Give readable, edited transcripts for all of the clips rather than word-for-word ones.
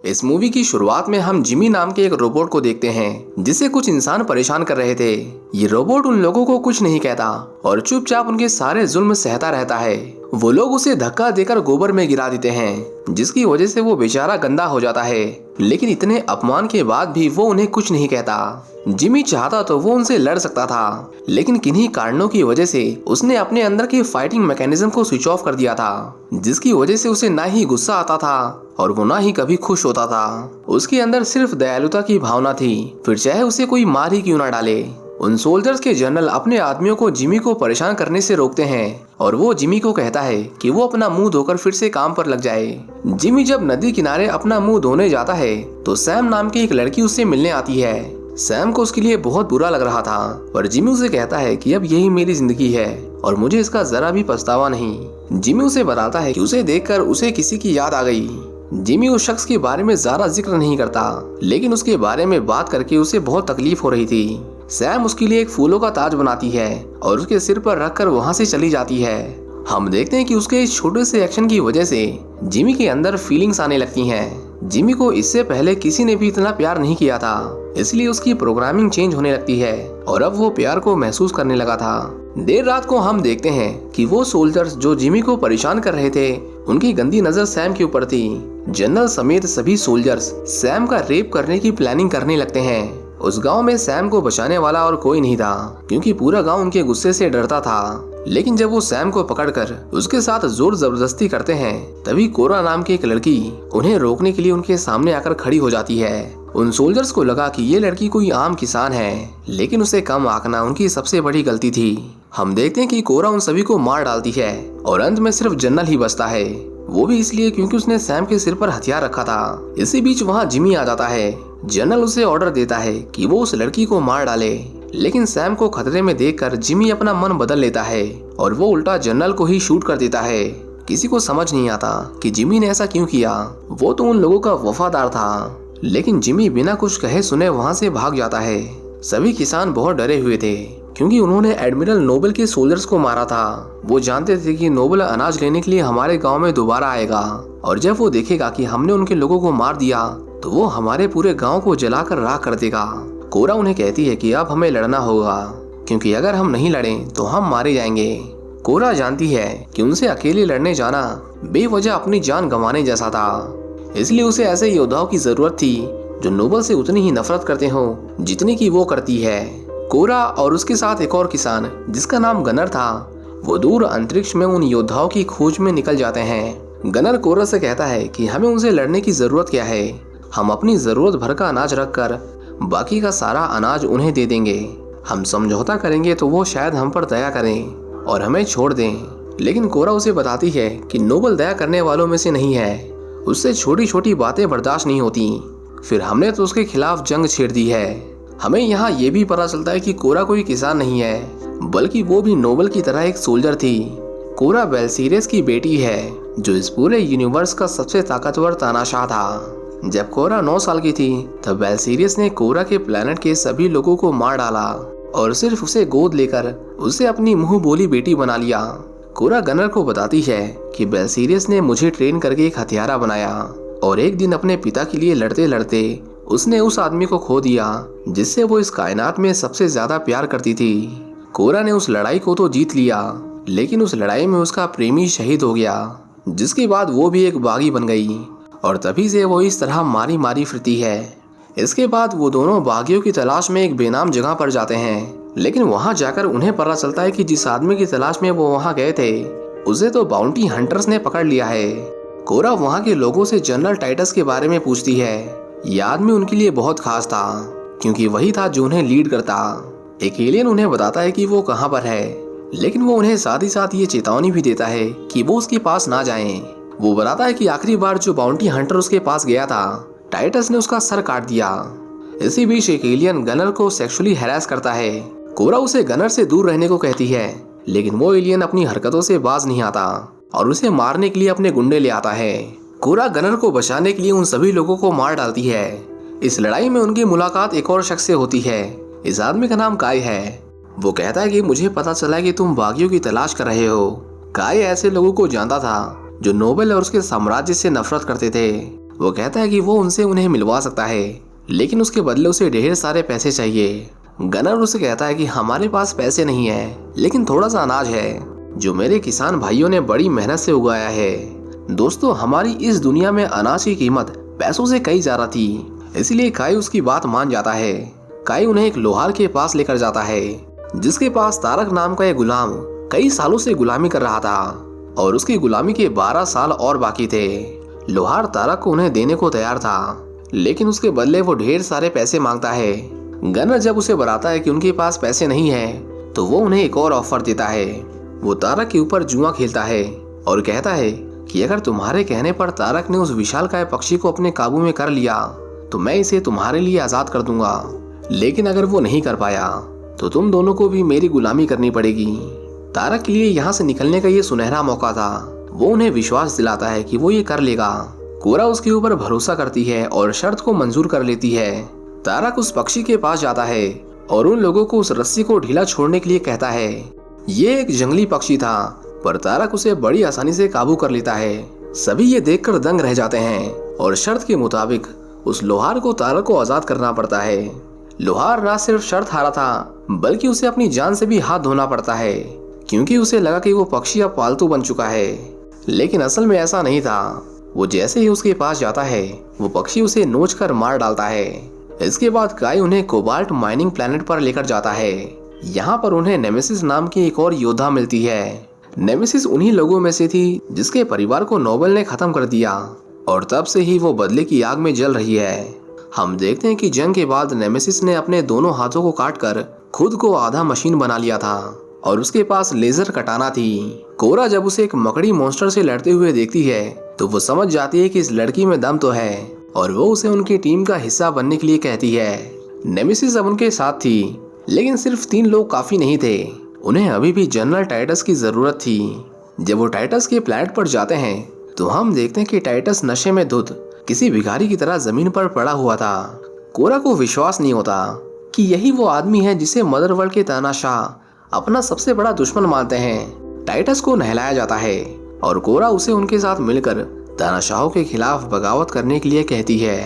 इस मूवी की शुरुआत में हम जिमी नाम के एक रोबोट को देखते हैं जिसे कुछ इंसान परेशान कर रहे थे। ये रोबोट उन लोगों को कुछ नहीं कहता और चुपचाप उनके सारे जुल्म सहता रहता है। वो लोग उसे धक्का देकर गोबर में गिरा देते हैं जिसकी वजह से वो बेचारा गंदा हो जाता है, लेकिन इतने अपमान के बाद भी वो उन्हें कुछ नहीं कहता। जिमी चाहता तो वो उनसे लड़ सकता था, लेकिन किन्हीं कारणों की वजह से उसने अपने अंदर के फाइटिंग मैकेनिज्म को स्विच ऑफ कर दिया था, जिसकी वजह से उसे ना ही गुस्सा आता था और वो ना ही कभी खुश होता था। उसके अंदर सिर्फ दयालुता की भावना थी, फिर चाहे उसे कोई मार ही क्यों ना डाले। उन सोल्जर्स के जनरल अपने आदमियों को जिमी को परेशान करने से रोकते हैं और वो जिमी को कहता है कि वो अपना मुंह धोकर फिर से काम पर लग जाए। जिमी जब नदी किनारे अपना मुंह धोने जाता है तो सैम नाम की एक लड़की उससे मिलने आती है। सैम को उसके लिए बहुत बुरा लग रहा था और जिमी उसे कहता है कि अब यही मेरी जिंदगी है और मुझे इसका जरा भी पछतावा नहीं। जिमी उसे बताता है कि उसे देखकर उसे किसी की याद आ गई। जिमी उस शख्स के बारे में ज्यादा जिक्र नहीं करता, लेकिन उसके बारे में बात करके उसे बहुत तकलीफ हो रही थी। सैम उसके लिए एक फूलों का ताज बनाती है और उसके सिर पर रखकर वहां से चली जाती है। हम देखते हैं कि उसके इस छोटे से एक्शन की वजह से जिमी के अंदर फीलिंग्स आने लगती हैं। जिमी को इससे पहले किसी ने भी इतना प्यार नहीं किया था, इसलिए उसकी प्रोग्रामिंग चेंज होने लगती है और अब वो प्यार को महसूस करने लगा था। देर रात को हम देखते हैं कि वो सोल्जर्स जो जिमी को परेशान कर रहे थे, उनकी गंदी नजर सैम के ऊपर थी। जनरल समेत सभी सोल्जर्स सैम का रेप करने की प्लानिंग करने लगते हैं। उस गांव में सैम को बचाने वाला और कोई नहीं था, क्योंकि पूरा गांव उनके गुस्से से डरता था। लेकिन जब वो सैम को पकड़कर उसके साथ जोर जबरदस्ती करते हैं, तभी कोरा नाम की एक लड़की उन्हें रोकने के लिए उनके सामने आकर खड़ी हो जाती है। उन सोल्जर्स को लगा कि ये लड़की कोई आम किसान है, लेकिन उसे कम आंकना उनकी सबसे बड़ी गलती थी। हम देखते हैं कि कोरा उन सभी को मार डालती है और अंत में सिर्फ जनरल ही बचता है, वो भी इसलिए क्योंकि उसने सैम के सिर पर हथियार रखा था। इसी बीच वहाँ जिमी आ जाता है। जनरल उसे ऑर्डर देता है कि वो उस लड़की को मार डाले, लेकिन सैम को खतरे में देखकर जिमी अपना मन बदल लेता है और वो उल्टा जनरल को ही शूट कर देता है। किसी को समझ नहीं आता कि जिमी ने ऐसा क्यों किया। वो तो उन लोगों का वफादार था, लेकिन जिमी बिना कुछ कहे सुने वहाँ से भाग जाता है। सभी किसान बहुत डरे हुए थे, क्योंकि उन्होंने एडमिरल नोबल के सोल्जर्स को मारा था। वो जानते थे कि नोबल अनाज लेने के लिए हमारे गांव में दोबारा आएगा और जब वो देखेगा कि हमने उनके लोगों को मार दिया तो वो हमारे पूरे गांव को जलाकर राख कर देगा। कोरा उन्हें कहती है कि अब हमें लड़ना होगा, क्योंकि अगर हम नहीं लड़ें तो हम मारे जाएंगे। कोरा जानती है कि उनसे अकेले लड़ने जाना बेवजह अपनी जान गंवाने जैसा था, इसलिए उसे ऐसे योद्धाओं की जरूरत थी जो नोबल से उतनी ही नफरत करते हो जितनी की वो करती है। कोरा और उसके साथ एक और किसान जिसका नाम गनर था, वो दूर अंतरिक्ष में उन योद्धाओं की खोज में निकल जाते हैं। गनर कोरा से कहता है कि हमें उनसे लड़ने की जरूरत क्या है, हम अपनी जरूरत भर का अनाज रखकर बाकी का सारा अनाज उन्हें दे देंगे। हम समझौता करेंगे तो वो शायद हम पर दया करें और हमें छोड़ दें। लेकिन कोरा उसे बताती है कि नोबल दया करने वालों में से नहीं है, उससे छोटी छोटी बातें बर्दाश्त नहीं होती। फिर हमने तो उसके खिलाफ जंग छेड़ दी है। हमें यहाँ ये भी पता चलता है कि कोरा कोई किसान नहीं है, बल्कि वो भी नोबल की तरह एक सोल्जर थी। कोरा बेलसीरियस की बेटी है, जो इस पूरे यूनिवर्स का सबसे ताकतवर तानाशाह था। जब कोरा 9 साल की थी तब बेलसीरियस ने कोरा के प्लेनेट के सभी लोगों को मार डाला और सिर्फ उसे गोद लेकर उसे अपनी मुंह बोली बेटी बना लिया। कोरा गनर को बताती है कि बेलसीरियस ने मुझे ट्रेन करके एक हथियारा बनाया और एक दिन अपने पिता के लिए लड़ते लड़ते उसने उस आदमी को खो दिया जिससे वो इस कायनात में सबसे ज्यादा प्यार करती थी। कोरा ने उस लड़ाई को तो जीत लिया, लेकिन उस लड़ाई में उसका प्रेमी शहीद हो गया, जिसके बाद वो भी एक बागी बन गई और तभी से वो इस तरह मारी मारी फिरती है। इसके बाद वो दोनों बागियों की तलाश में एक बेनाम जगह पर जाते हैं, लेकिन वहां जाकर उन्हें पता चलता है कि जिस आदमी की तलाश में वो वहां गए थे उसे तो बाउंटी हंटर्स ने पकड़ लिया है। कोरा वहां के लोगों से जनरल टाइटस के बारे में पूछती है। यह आदमी उनके लिए बहुत खास था, क्योंकि वही था जो उन्हें लीड करता। एक एलियन उन्हें बताता है कि वो कहाँ पर है, लेकिन वो उन्हें साथ ही साथ ये चेतावनी भी देता है कि वो उसके पास ना जाएं। वो बताता है कि आखिरी बार जो बाउंटी हंटर उसके पास गया था, टाइटस ने उसका सर काट दिया। इसी बीच एक एलियन गनर को सेक्सुअली हैरेस करता है। कोरा उसे गनर से दूर रहने को कहती है, लेकिन वो एलियन अपनी हरकतों से बाज नहीं आता और उसे मारने के लिए अपने गुंडे ले आता है। कोरा गनर को बचाने के लिए उन सभी लोगों को मार डालती है। इस लड़ाई में उनकी मुलाकात एक और शख्स से होती है। इस आदमी का नाम काय है। वो कहता है कि मुझे पता चला कि तुम बागियों की तलाश कर रहे हो। काय ऐसे लोगों को जानता था जो नोबेल और उसके साम्राज्य से नफरत करते थे। वो कहता है कि वो उनसे उन्हें मिलवा सकता है, लेकिन उसके बदले उसे ढेर सारे पैसे चाहिए। गनर उसे कहता है कि हमारे पास पैसे नहीं है, लेकिन थोड़ा सा अनाज है जो मेरे किसान भाइयों ने बड़ी मेहनत से उगाया है। दोस्तों, हमारी इस दुनिया में अनाज की कीमत पैसों से कहीं ज्यादा थी, इसलिए काई उसकी बात मान जाता है। काई उन्हें एक लोहार के पास लेकर जाता है, जिसके पास तारक नाम का एक गुलाम कई सालों से गुलामी कर रहा था और उसकी गुलामी के 12 साल और बाकी थे। लोहार तारक को उन्हें देने को तैयार था, लेकिन उसके बदले वो ढेर सारे पैसे मांगता है। गनर जब उसे बताता है कि उनके पास पैसे नहीं है, तो वो उन्हें एक और ऑफर देता है। वो तारक के ऊपर जुआ खेलता है और कहता है कि अगर तुम्हारे कहने पर तारक ने उस विशालकाय पक्षी को अपने काबू में कर लिया तो मैं इसे तुम्हारे लिए आजाद कर दूंगा, लेकिन अगर वो नहीं कर पाया तो तुम दोनों को भी मेरी गुलामी करनी पड़ेगी। तारक के लिए यहाँ से निकलने का ये सुनहरा मौका था। वो उन्हें विश्वास दिलाता है कि वो ये कर लेगा। कोरा उसके ऊपर भरोसा करती है और शर्त को मंजूर कर लेती है। तारक उस पक्षी के पास जाता है और उन लोगों को उस रस्सी को ढीला छोड़ने के लिए कहता है। ये एक जंगली पक्षी था, पर तारक उसे बड़ी आसानी से काबू कर लेता है। सभी ये देखकर दंग रह जाते हैं और शर्त के मुताबिक उस लोहार को तारक को आजाद करना पड़ता है। लोहार ना सिर्फ शर्त हारा था, बल्कि उसे अपनी जान से भी हाथ धोना पड़ता है, क्योंकि उसे लगा कि वो पक्षी अब पालतू बन चुका है। लेकिन असल में ऐसा नहीं था। वो जैसे ही उसके पास जाता है, वो पक्षी उसे नोच कर मार डालता है। इसके बाद काई उन्हें कोबाल्ट माइनिंग प्लेनेट पर लेकर जाता है। यहाँ पर उन्हें नेमेसिस नाम की एक और योद्धा मिलती है। नेमेसिस उन्हीं लोगों में से थी जिसके परिवार को नोबल ने खत्म कर दिया, और तब से ही वो बदले की आग में जल रही है। हम देखते हैं कि जंग के बाद नेमेसिस ने अपने दोनों हाथों को काटकर खुद को आधा मशीन बना लिया था और उसके पास लेजर कटाना थी। कोरा जब उसे एक मकड़ी मॉन्स्टर से लड़ते हुए देखती है तो वो समझ जाती है कि इस लड़की में दम तो है, और वो उसे उनकी टीम का हिस्सा बनने के लिए कहती है। नेमेसिस अब उनके साथ थी, लेकिन सिर्फ 3 लोग काफी नहीं थे। उन्हें अभी भी जनरल टाइटस की जरूरत थी। जब वो टाइटस के प्लैनेट पर जाते हैं तो हम देखते हैं कि टाइटस नशे में धुत किसी भिखारी की तरह जमीन पर पड़ा हुआ था। कोरा को विश्वास नहीं होता कि यही वो आदमी है जिसे मदरवर्ल्ड के तानाशाह अपना सबसे बड़ा दुश्मन मानते हैं। टाइटस को नहलाया जाता है और कोरा उसे उनके साथ मिलकर तानाशाहों के खिलाफ बगावत करने के लिए कहती है।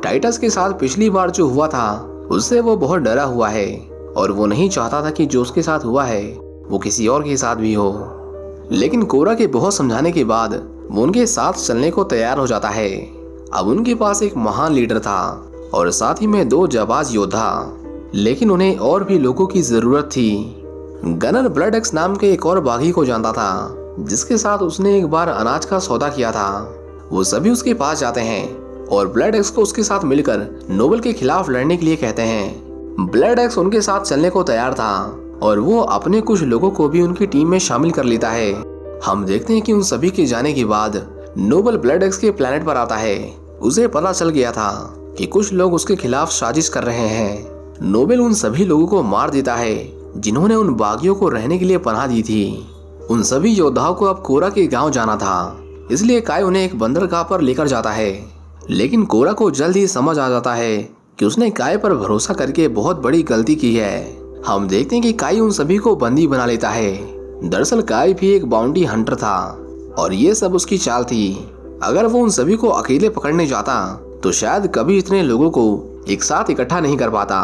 टाइटस के साथ पिछली बार जो हुआ था उससे वो बहुत डरा हुआ है और वो नहीं चाहता था कि जो उसके साथ हुआ है वो किसी और के साथ भी हो। लेकिन कोरा के बहुत समझाने के बाद वो उनके साथ चलने को तैयार हो जाता है। अब उनके पास एक महान लीडर था और साथ ही में 2 जाबाज योद्धा, लेकिन उन्हें और भी लोगों की जरूरत थी। गनर ब्लड एक्स नाम के एक और बागी को जानता था, जिसके साथ उसने एक बार अनाज का सौदा किया था। वो सभी उसके पास जाते हैं और ब्लड एक्स को उसके साथ मिलकर नोबल के खिलाफ लड़ने के लिए कहते हैं। ब्लड एक्स उनके साथ चलने को तैयार था और वो अपने कुछ लोगों को भी उनकी टीम में शामिल कर लेता है। हम देखते हैं कि उन सभी के जाने के बाद नोबल ब्लड एक्स के प्लेनेट पर आता है। उसे पता चल गया था कि कुछ लोग उसके खिलाफ साजिश कर रहे हैं। नोबल उन सभी लोगों को मार देता है जिन्होंने उन बागियों को रहने के लिए पनाह दी थी। उन सभी योद्धाओं को अब कोरा के गांव जाना था, इसलिए काय उन्हें एक बंदरगाह पर लेकर जाता है। लेकिन कोरा को जल्द ही समझ आ जाता है कि उसने काय पर भरोसा करके बहुत बड़ी गलती की है। हम देखते हैं कि काय उन सभी को बंदी बना लेता है। दरअसल काय भी एक बाउंटी हंटर था और ये सब उसकी चाल थी। अगर वो उन सभी को अकेले पकड़ने जाता तो शायद कभी इतने लोगों को एक साथ इकट्ठा नहीं कर पाता।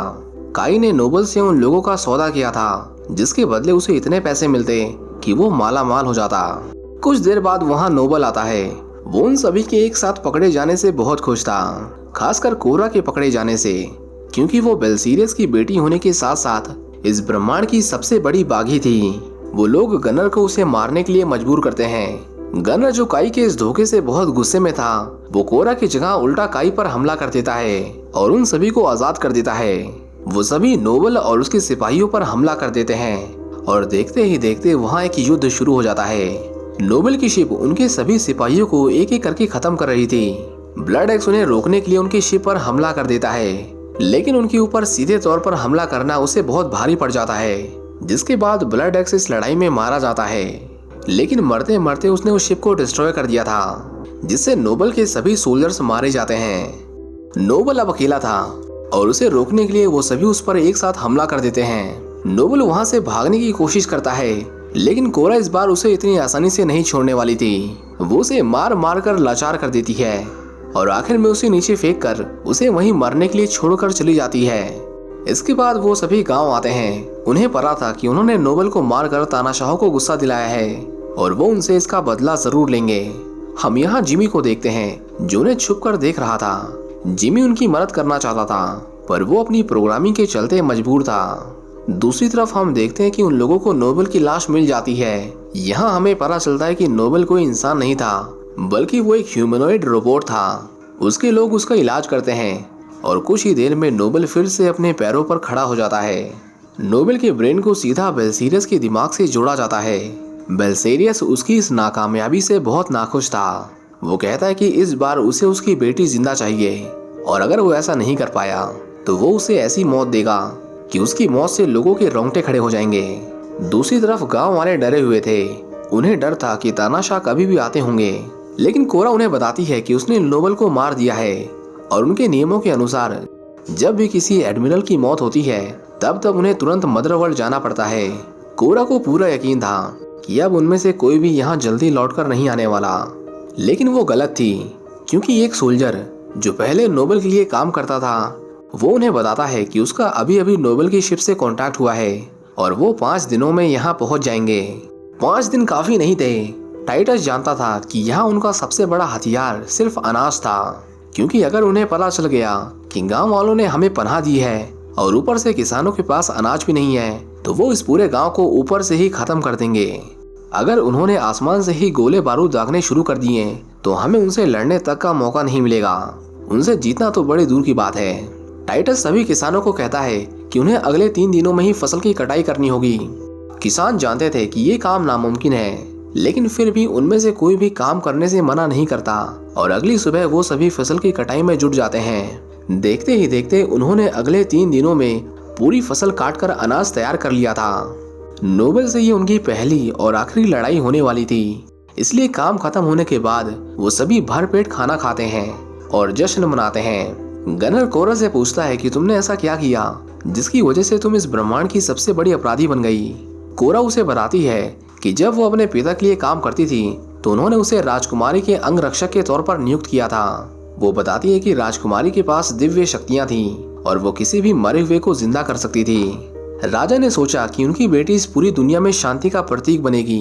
काय ने नोबल से उन लोगों का सौदा किया था, जिसके बदले उसे इतने पैसे मिलते कि वो माला माल हो जाता। कुछ देर बाद वहाँ नोबल आता है। वो उन सभी के एक साथ पकड़े जाने से बहुत खुश था, खासकर कोरा के पकड़े जाने से, क्योंकि वो बेलसीरियस की बेटी होने के साथ साथ इस ब्रह्मांड की सबसे बड़ी बागी थी। वो लोग गनर को उसे मारने के लिए मजबूर करते हैं। गनर जो काई के इस धोखे से बहुत गुस्से में था, वो कोरा की जगह उल्टा काई पर हमला कर देता है और उन सभी को आजाद कर देता है। वो सभी नोबल और उसके सिपाहियों पर हमला कर देते हैं और देखते ही देखते वहाँ एक युद्ध शुरू हो जाता है। नोबल की शिप उनके सभी सिपाहियों को एक एक करके खत्म कर रही थी। ब्लड एक्स उन्हें रोकने के लिए उनकी शिप पर हमला कर देता है, लेकिन उनके ऊपर सीधे तौर पर हमला करना उसे बहुत भारी पड़ जाता है, जिसके बाद ब्लड एक्स इस लड़ाई में मारा जाता है। लेकिन मरते मरते उसने उस शिप को डिस्ट्रॉय कर दिया था, जिससे नोबल के सभी सोल्जर्स मारे जाते हैं। नोबल अब अकेला था और उसे रोकने के लिए वो सभी उस पर एक साथ हमला कर देते हैं। नोबल वहां से भागने की कोशिश करता है, लेकिन कोरा इस बार उसे इतनी आसानी से नहीं छोड़ने वाली थी। वो उसे मार मार कर लाचार कर देती है। और आखिर में उसे नीचे फेंक कर उसे वहीं मरने के लिए छोड़कर चली जाती है। इसके बाद वो सभी गांव आते हैं। उन्हें पता था कि उन्होंने नोबल को मारकर तानाशाह को गुस्सा दिलाया है और वो उनसे इसका बदला जरूर लेंगे। हम यहाँ जिमी को देखते हैं जो उन्हें छुप कर देख रहा था। जिमी उनकी मदद करना चाहता था पर वो अपनी प्रोग्रामिंग के चलते मजबूर था। दूसरी तरफ हम देखते हैं कि उन लोगों को नोबल की लाश मिल जाती है। यहाँ हमें पता चलता है कि नोबल कोई इंसान नहीं था बल्कि वो एक ह्यूमनॉइड रोबोट था। उसके लोग उसका इलाज करते हैं और कुछ ही देर में नोबल फिर से अपने पैरों पर खड़ा हो जाता है। नोबल के ब्रेन को सीधा बेलसीरियस के दिमाग से जोड़ा जाता है। बेलसेरियस उसकी इस नाकामयाबी से बहुत नाखुश था। वो कहता है कि इस बार उसे उसकी बेटी जिंदा चाहिए और अगर वो ऐसा नहीं कर पाया तो वो उसे ऐसी मौत देगा कि उसकी मौत से लोगों के रोंगटे खड़े हो जाएंगे। दूसरी तरफ गांव वाले डरे हुए थे। उन्हें डर था कि तानाशाह कभी भी आते होंगे, लेकिन कोरा उन्हें बताती है कि उसने नोबल को मार दिया है और उनके नियमों के अनुसार जब भी किसी एडमिरल की मौत होती है तब उन्हें तुरंत मदरवर्ल्ड जाना पड़ता है। कोरा को पूरा यकीन था कि अब उनमें से कोई भी यहाँ जल्दी लौटकर नहीं आने वाला, लेकिन वो गलत थी क्योंकि एक सोल्जर जो पहले नोबल के लिए काम करता था वो उन्हें बताता है कि उसका अभी अभी नोबल की शिप से कांटेक्ट हुआ है और वो 5 दिनों में यहाँ पहुँच जाएंगे। 5 दिन काफी नहीं थे। टाइटस जानता था कि यहाँ उनका सबसे बड़ा हथियार सिर्फ अनाज था, क्योंकि अगर उन्हें पता चल गया कि गांव वालों ने हमें पनाह दी है और ऊपर से किसानों के पास अनाज भी नहीं है तो वो इस पूरे गांव को ऊपर से ही खत्म कर देंगे। अगर उन्होंने आसमान से ही गोले बारूद दागने शुरू कर दिए तो हमें उनसे लड़ने तक का मौका नहीं मिलेगा। उनसे जीतना तो बड़ी दूर की बात है। टाइटस सभी किसानों को कहता है कि उन्हें अगले 3 दिनों में ही फसल की कटाई करनी होगी। किसान जानते थे कि ये काम नामुमकिन है, लेकिन फिर भी उनमें से कोई भी काम करने से मना नहीं करता और अगली सुबह वो सभी फसल की कटाई में जुट जाते हैं। देखते ही देखते उन्होंने अगले 3 दिनों में पूरी फसल काटकर अनाज तैयार कर लिया था। नोबल से ये उनकी पहली और आखिरी लड़ाई होने वाली थी, इसलिए काम खत्म होने के बाद वो सभी भरपेट खाना खाते हैं और जश्न मनाते हैं। गनर कोरा से पूछता है कि तुमने ऐसा क्या किया जिसकी वजह से तुम इस ब्रह्मांड की सबसे बड़ी अपराधी बन गई। कोरा उसे बताती है कि जब वो अपने पिता के लिए काम करती थी तो उन्होंने उसे राजकुमारी के अंग रक्षक के तौर पर नियुक्त किया था। वो बताती है कि राजकुमारी के पास दिव्य शक्तियां थी और वो किसी भी मरे हुए को जिंदा कर सकती थी। राजा ने सोचा कि उनकी बेटी इस पूरी दुनिया में शांति का प्रतीक बनेगी।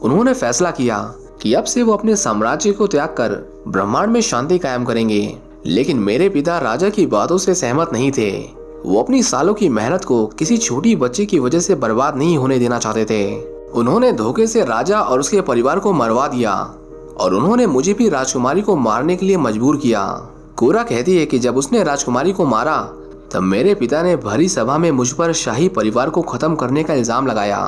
उन्होंने फैसला किया कि अब से वो अपने साम्राज्य को त्याग कर ब्रह्मांड में शांति कायम करेंगे। लेकिन मेरे पिता राजा की बातों से सहमत नहीं थे। वो अपनी सालों की मेहनत को किसी छोटी बच्ची की वजह से बर्बाद नहीं होने देना चाहते थे। उन्होंने धोखे से राजा और उसके परिवार को मरवा दिया और उन्होंने मुझे भी राजकुमारी को मारने के लिए मजबूर किया। कोरा कहती है कि जब उसने राजकुमारी को मारा तब मेरे पिता ने भरी सभा में मुझ पर शाही परिवार को खत्म करने का इल्जाम लगाया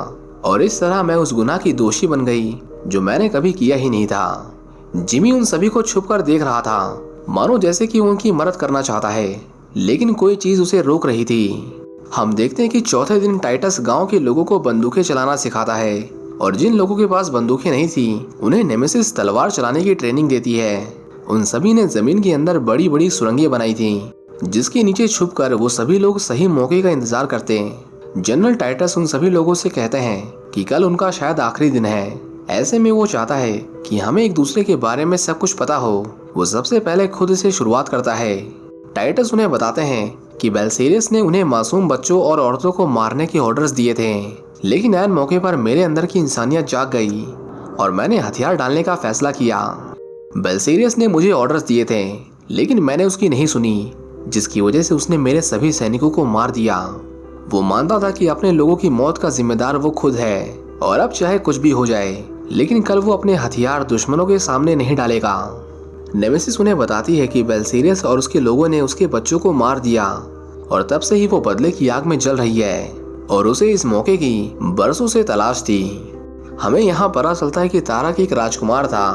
और इस तरह मैं उस गुनाह की दोषी बन गई जो मैंने कभी किया ही नहीं था। जिमी उन सभी को छुपकर देख रहा था, मानो जैसे कि उनकी मदद करना चाहता है, लेकिन कोई चीज उसे रोक रही थी। हम देखते हैं कि चौथे दिन टाइटस गांव के लोगों को बंदूकें चलाना सिखाता है और जिन लोगों के पास बंदूकें नहीं थी उन्हें नेमेसिस तलवार चलाने की ट्रेनिंग देती है। उन सभी ने जमीन के अंदर बड़ी बड़ी सुरंगें बनाई थी जिसके नीचे छुपकर वो सभी लोग सही मौके का इंतजार करते हैं। जनरल टाइटस उन सभी लोगों से कहते हैं कि कल उनका शायद आखिरी दिन है। ऐसे में वो चाहता है कि हमें एक दूसरे के बारे में सब कुछ पता हो। वो सबसे पहले खुद से शुरुआत करता है। टाइटस उन्हें बताते हैं कि बेलसेरियस ने उन्हें मासूम बच्चों और औरतों को मारने के ऑर्डर्स दिए थे, लेकिन ऐन मौके पर मेरे अंदर की इंसानियत जाग गई और मैंने हथियार डालने का फैसला किया। बेलसेरियस ने मुझे ऑर्डर्स दिए थे, लेकिन मैंने उसकी नहीं सुनी, जिसकी वजह से उसने मेरे सभी सैनिकों को मार दिया। वो मानता था कि अपने लोगों की मौत का जिम्मेदार वो खुद है और अब चाहे कुछ भी हो जाए, लेकिन कल वो अपने हथियार दुश्मनों के सामने नहीं डालेगा। नेमेसिस उन्हें बताती है कि बेलसेरियस और उसके लोगों ने उसके बच्चों को मार दिया और तब से ही वो बदले की आग में जल रही है और उसे इस मौके की बरसों से तलाश थी। हमें यहाँ पता चलता है कि तारक एक राजकुमार था।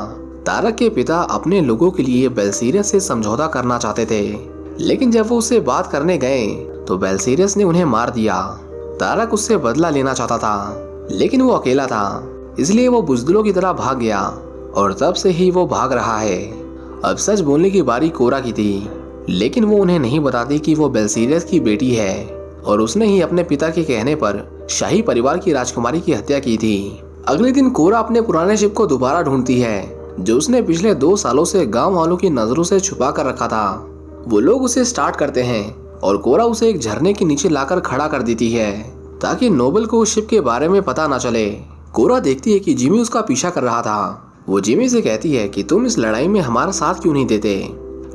तारक के पिता अपने लोगों के लिए बेलसेरियस से समझौता करना चाहते थे, लेकिन जब वो उससे बात करने गए तो बेलसेरियस ने उन्हें मार दिया। तारक उससे बदला लेना चाहता था, लेकिन वो अकेला था, इसलिए वो बुजदिलों की तरह भाग गया और तब से ही वो भाग रहा है। अब सच बोलने की बारी कोरा की थी, लेकिन वो उन्हें नहीं बताती कि वो बेलसेरियस की बेटी है और उसने ही अपने पिता के कहने पर शाही परिवार की राजकुमारी की हत्या की थी। अगले दिन कोरा अपने पुराने शिप को दोबारा ढूंढती है, जो उसने पिछले 2 सालों से गांव वालों की नजरों से छुपा कर रखा था। वो लोग उसे स्टार्ट करते हैं और कोरा उसे एक झरने के नीचे लाकर खड़ा कर देती है ताकि नोबल को उस शिप के बारे में पता ना चले। कोरा देखती है कि जिमी उसका पीछा कर रहा था। वो जिमी से कहती है कि तुम इस लड़ाई में हमारा साथ क्यों नहीं देते,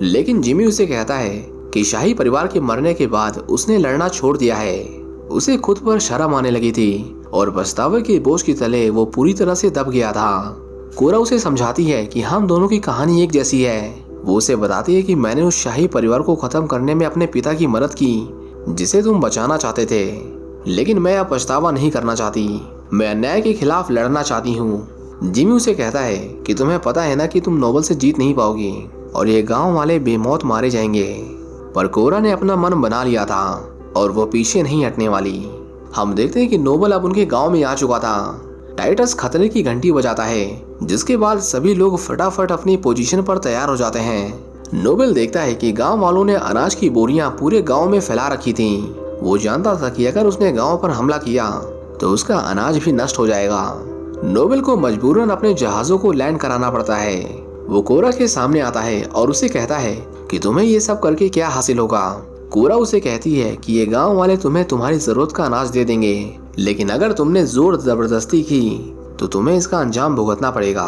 लेकिन जिमी उसे कहता है कि शाही परिवार के मरने के बाद उसने लड़ना छोड़ दिया है। उसे खुद पर शर्म आने लगी थी और पछतावे के बोझ के तले वो पूरी तरह से दब गया था। कोरा उसे समझाती है कि हम दोनों की कहानी एक जैसी है। वो उसे बताती है कि मैंने उस शाही परिवार को खत्म करने में अपने पिता की मदद की जिसे तुम बचाना चाहते थे, लेकिन मैं अब पछतावा नहीं करना चाहती। मैं अन्याय के खिलाफ लड़ना चाहती हूँ। जिमी उसे कहता है कि तुम्हें पता है ना कि तुम नोबल से जीत नहीं पाओगी और ये गांव वाले बेमौत मारे जाएंगे। पर कोरा ने अपना मन बना लिया था और वो पीछे नहीं हटने वाली। हम देखते हैं कि नोबल अब उनके गांव में आ चुका था। टाइटस खतरे की घंटी बजाता है, जिसके बाद सभी लोग फटाफट अपनी पोजीशन पर तैयार हो जाते हैं। नोबल देखता है कि गांव वालों ने अनाज की बोरियां पूरे गांव में फैला रखी थीं। वो जानता था कि अगर उसने गांव पर हमला किया तो उसका अनाज भी नष्ट हो जाएगा। नोबल को मजबूरन अपने जहाजों को लैंड कराना पड़ता है। वो कोरा के सामने आता है और उसे कहता है कि तुम्हें ये सब करके क्या हासिल होगा। कोरा उसे कहती है कि ये गांव वाले तुम्हें तुम्हारी जरूरत का अनाज दे देंगे, लेकिन अगर तुमने जोर जबरदस्ती की तो तुम्हें इसका अंजाम भुगतना पड़ेगा।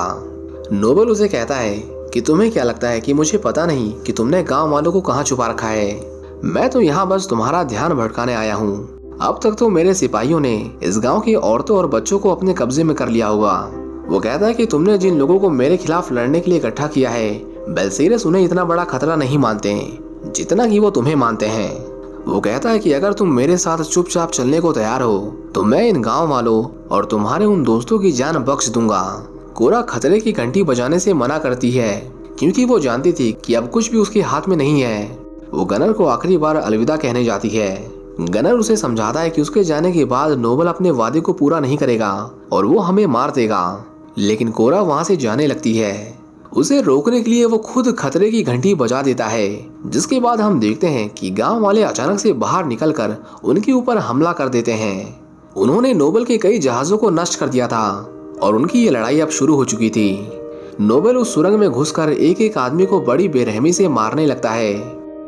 नोबल उसे कहता है कि तुम्हें क्या लगता है कि मुझे पता नहीं कि तुमने गांव वालों को कहाँ छुपा रखा है। मैं तो यहाँ बस तुम्हारा ध्यान भटकाने आया हूँ। अब तक तो मेरे सिपाहियों ने इस गांव की औरतों और बच्चों को अपने कब्जे में कर लिया होगा। वो कहता है कि तुमने जिन लोगों को मेरे खिलाफ लड़ने के लिए इकट्ठा किया है, बेलसीरस उन्हें इतना बड़ा खतरा नहीं मानते जितना कि वो तुम्हें मानते हैं। वो कहता है कि अगर तुम मेरे साथ चुपचाप चलने को तैयार हो तो मैं इन गांव वालों और तुम्हारे उन दोस्तों की जान बख्श दूंगा। कोरा खतरे की घंटी बजाने से मना करती है क्योंकि वो जानती थी कि अब कुछ भी उसके हाथ में नहीं है। वो गनर को आखिरी बार अलविदा कहने जाती है। गनर उसे समझाता है कि उसके जाने के बाद नोबल अपने वादे को पूरा नहीं करेगा और वो हमें मार देगा, लेकिन कोरा वहां से जाने लगती है। उसे रोकने के लिए वो खुद खतरे की घंटी बजा देता है, जिसके बाद हम देखते हैं कि गांव वाले अचानक से बाहर निकलकर उनके ऊपर हमला कर देते हैं। उन्होंने नोबल के कई जहाजों को नष्ट कर दिया था और उनकी ये लड़ाई अब शुरू हो चुकी थी। नोबल उस सुरंग में घुसकर एक एक आदमी को बड़ी बेरहमी से मारने लगता है।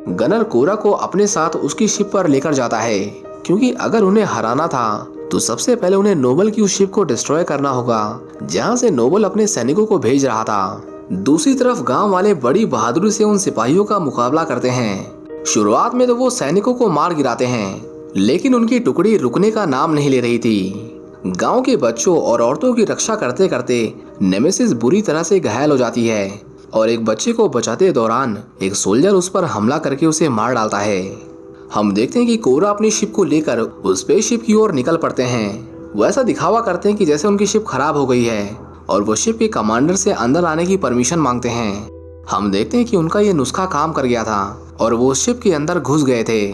गनर कोरा को अपने साथ उसकी शिप पर लेकर जाता है क्योंकि अगर उन्हें हराना था तो सबसे पहले उन्हें नोबल की उस शिप को डिस्ट्रॉय करना होगा जहां से नोबल अपने सैनिकों को भेज रहा था। दूसरी तरफ गांव वाले बड़ी बहादुरी से उन सिपाहियों का मुकाबला करते हैं। शुरुआत में तो वो सैनिकों को मार गिराते हैं, लेकिन उनकी टुकड़ी रुकने का नाम नहीं ले रही थी। गांव के बच्चों और औरतों की रक्षा करते करते नेमेसिस बुरी तरह से घायल हो जाती है और एक बच्चे को बचाते दौरान एक सोल्जर उस पर हमला करके उसे मार डालता है। हम देखते हैं कि कोरा अपनी शिप को लेकर उस स्पेसशिप की ओर निकल पड़ते हैं। वो ऐसा दिखावा करते हैं कि जैसे उनकी शिप खराब हो गई है और वो शिप के कमांडर से अंदर आने की परमिशन मांगते हैं। हम देखते हैं कि उनका ये नुस्खा काम कर गया था और वो शिप के अंदर घुस गए थे।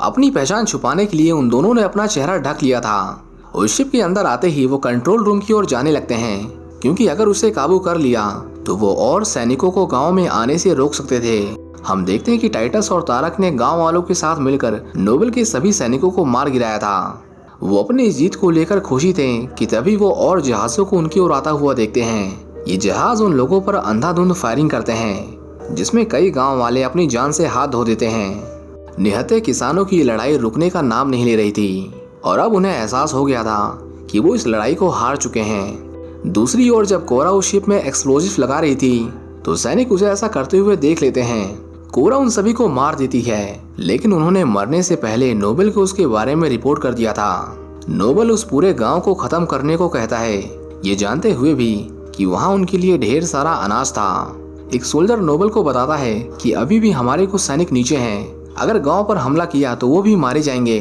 अपनी पहचान छुपाने के लिए उन दोनों ने अपना चेहरा ढक लिया था। उस शिप के अंदर आते ही वो कंट्रोल रूम की ओर जाने लगते हैं क्योंकि अगर उसे काबू कर लिया तो वो और सैनिकों को गांव में आने से रोक सकते थे। हम देखते हैं कि टाइटस और तारक ने गांव वालों के साथ मिलकर नोबल के सभी सैनिकों को मार गिराया था। वो अपनी जीत को लेकर खुशी थे कि तभी वो और जहाजों को उनकी ओर आता हुआ देखते हैं। ये जहाज उन लोगों पर अंधाधुंध फायरिंग करते हैं, जिसमें कई गांव वाले अपनी जान से हाथ धो देते हैं। निहत्थे किसानों की लड़ाई रुकने का नाम नहीं ले रही थी और अब उन्हें एहसास हो गया था कि वो इस लड़ाई को हार चुके हैं। दूसरी ओर जब कोरा उस शिप में एक्सप्लोजिव लगा रही थी तो सैनिक उसे ऐसा करते हुए देख लेते हैं। कोरा उन सभी को मार देती है, लेकिन उन्होंने मरने से पहले नोबल को उसके बारे में रिपोर्ट कर दिया था। नोबल उस पूरे गांव को खत्म करने को कहता है, ये जानते हुए भी कि वहां उनके लिए ढेर सारा अनाज था। एक सोल्जर नोबल को बताता है कि अभी भी हमारे कुछ सैनिक नीचे हैं, अगर गांव पर हमला किया तो वो भी मारे जाएंगे।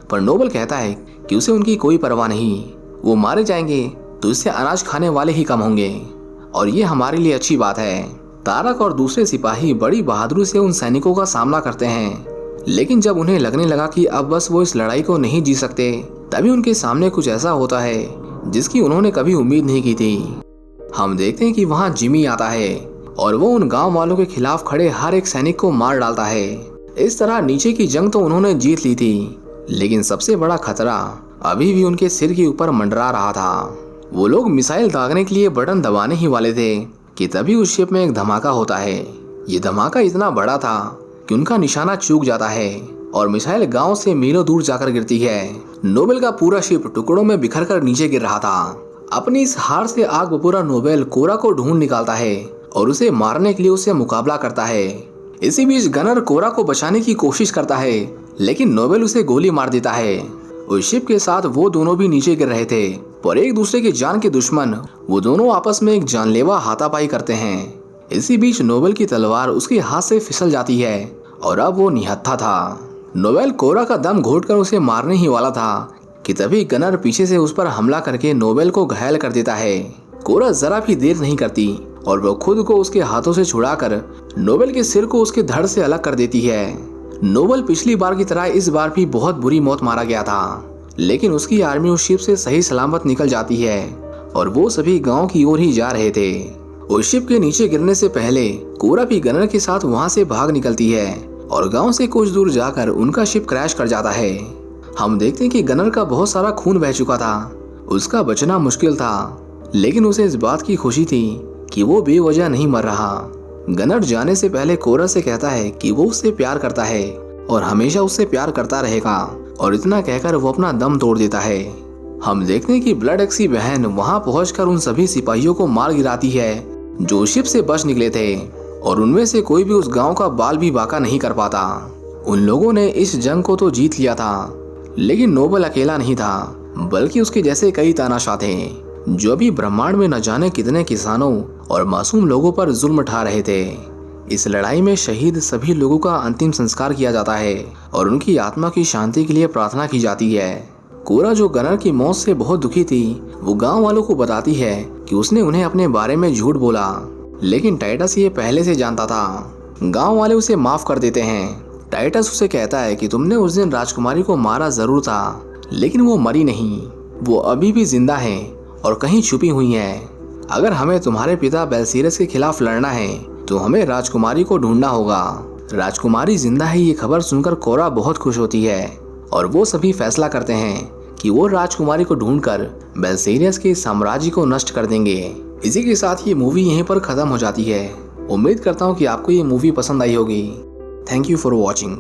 पर नोबल कहता है कि उसे उनकी कोई परवाह नहीं, वो मारे जाएंगे तो इससे अनाज खाने वाले ही कम होंगे और ये हमारे लिए अच्छी बात है। तारक और दूसरे सिपाही बड़ी बहादुरी से उन सैनिकों का सामना करते हैं, लेकिन जब उन्हें लगने लगा कि अब बस वो इस लड़ाई को नहीं जीत सकते, तभी उनके सामने कुछ ऐसा होता है जिसकी उन्होंने कभी उम्मीद नहीं की थी। हम देखते हैं कि वहां जिमी आता है और वो उन गांव वालों के खिलाफ खड़े हर एक सैनिक को मार डालता है। इस तरह नीचे की जंग तो उन्होंने जीत ली थी, लेकिन सबसे बड़ा खतरा अभी भी उनके सिर के ऊपर मंडरा रहा था। वो लोग मिसाइल दागने के लिए बटन दबाने ही वाले थे कि तभी उस शिप में एक धमाका होता है। ये धमाका इतना बड़ा था कि उनका निशाना चूक जाता है और मिसाइल गांव से मीलों दूर जाकर गिरती है। नोबेल का पूरा शिप टुकड़ों में बिखरकर नीचे गिर रहा था। अपनी इस हार से आग बबूरा नोबेल कोरा को ढूंढ निकालता है और उसे मारने के लिए उससे मुकाबला करता है। इसी बीच गनर कोरा को बचाने की कोशिश करता है, लेकिन नोबेल उसे गोली मार देता है। उस शिप के साथ वो दोनों भी नीचे गिर रहे थे, पर एक दूसरे की जान के दुश्मन वो दोनों आपस में एक जानलेवा हाथापाई करते हैं। इसी बीच नोबेल की तलवार उसके हाथ से फिसल जाती है और अब वो निहत्था था। नोबेल कोरा का दम घोटकर उसे मारने ही वाला था कि तभी गनर पीछे से उस पर हमला करके नोबेल को घायल कर देता है। कोरा जरा भी देर नहीं करती और वो खुद को उसके हाथों से छुड़ाकर नोबेल के सिर को उसके धड़ से अलग कर देती है। नोबेल पिछली बार की तरह इस बार भी बहुत बुरी मौत मारा गया था, लेकिन उसकी आर्मी उस शिप से सही सलामत निकल जाती है और वो सभी गांव की ओर ही जा रहे थे। उस शिप के नीचे गिरने से पहले कोरा भी गनर के साथ वहां से भाग निकलती है और गांव से कुछ दूर जाकर उनका शिप क्रैश कर जाता है। हम देखते हैं कि गनर का बहुत सारा खून बह चुका था, उसका बचना मुश्किल था, लेकिन उसे इस बात की खुशी थी कि वो बेवजह नहीं मर रहा। गनर जाने से पहले कोरा से कहता है कि वो उससे प्यार करता है और हमेशा उससे प्यार करता रहेगा, और इतना कहकर वो अपना दम तोड़ देता है। हम देखते हैं कि ब्लड एक्स की बहन वहां पहुंचकर उन सभी सिपाहियों को मार गिराती है जो शिप से बच निकले थे, और उनमें से कोई भी उस गांव का बाल भी बाका नहीं कर पाता। उन लोगों ने इस जंग को तो जीत लिया था, लेकिन नोबेल अकेला नहीं था, बल्कि उसके जैसे कई तानाशाह थे जो अभी ब्रह्मांड में न जाने कितने किसानों और मासूम लोगों पर जुल्म ढा रहे थे। इस लड़ाई में शहीद सभी लोगों का अंतिम संस्कार किया जाता है और उनकी आत्मा की शांति के लिए प्रार्थना की जाती है। कोरा, जो गनर की मौत से बहुत दुखी थी, वो गांव वालों को बताती है कि उसने उन्हें अपने बारे में झूठ बोला, लेकिन टाइटस ये पहले से जानता था। गांव वाले उसे माफ कर देते हैं। टाइटस उसे कहता है कि तुमने उस दिन राजकुमारी को मारा जरूर था, लेकिन वो मरी नहीं, वो अभी भी जिंदा है और कहीं छुपी हुई है। अगर हमें तुम्हारे पिता बेलसीरस के खिलाफ लड़ना है तो हमें राजकुमारी को ढूंढना होगा। राजकुमारी जिंदा है, ये खबर सुनकर कोरा बहुत खुश होती है और वो सभी फैसला करते हैं कि वो राजकुमारी को ढूंढकर बेलसीरस के साम्राज्य को नष्ट कर देंगे। इसी के साथ ये मूवी यहीं पर खत्म हो जाती है। उम्मीद करता हूँ कि आपको ये मूवी पसंद आई होगी। Thank you for watching.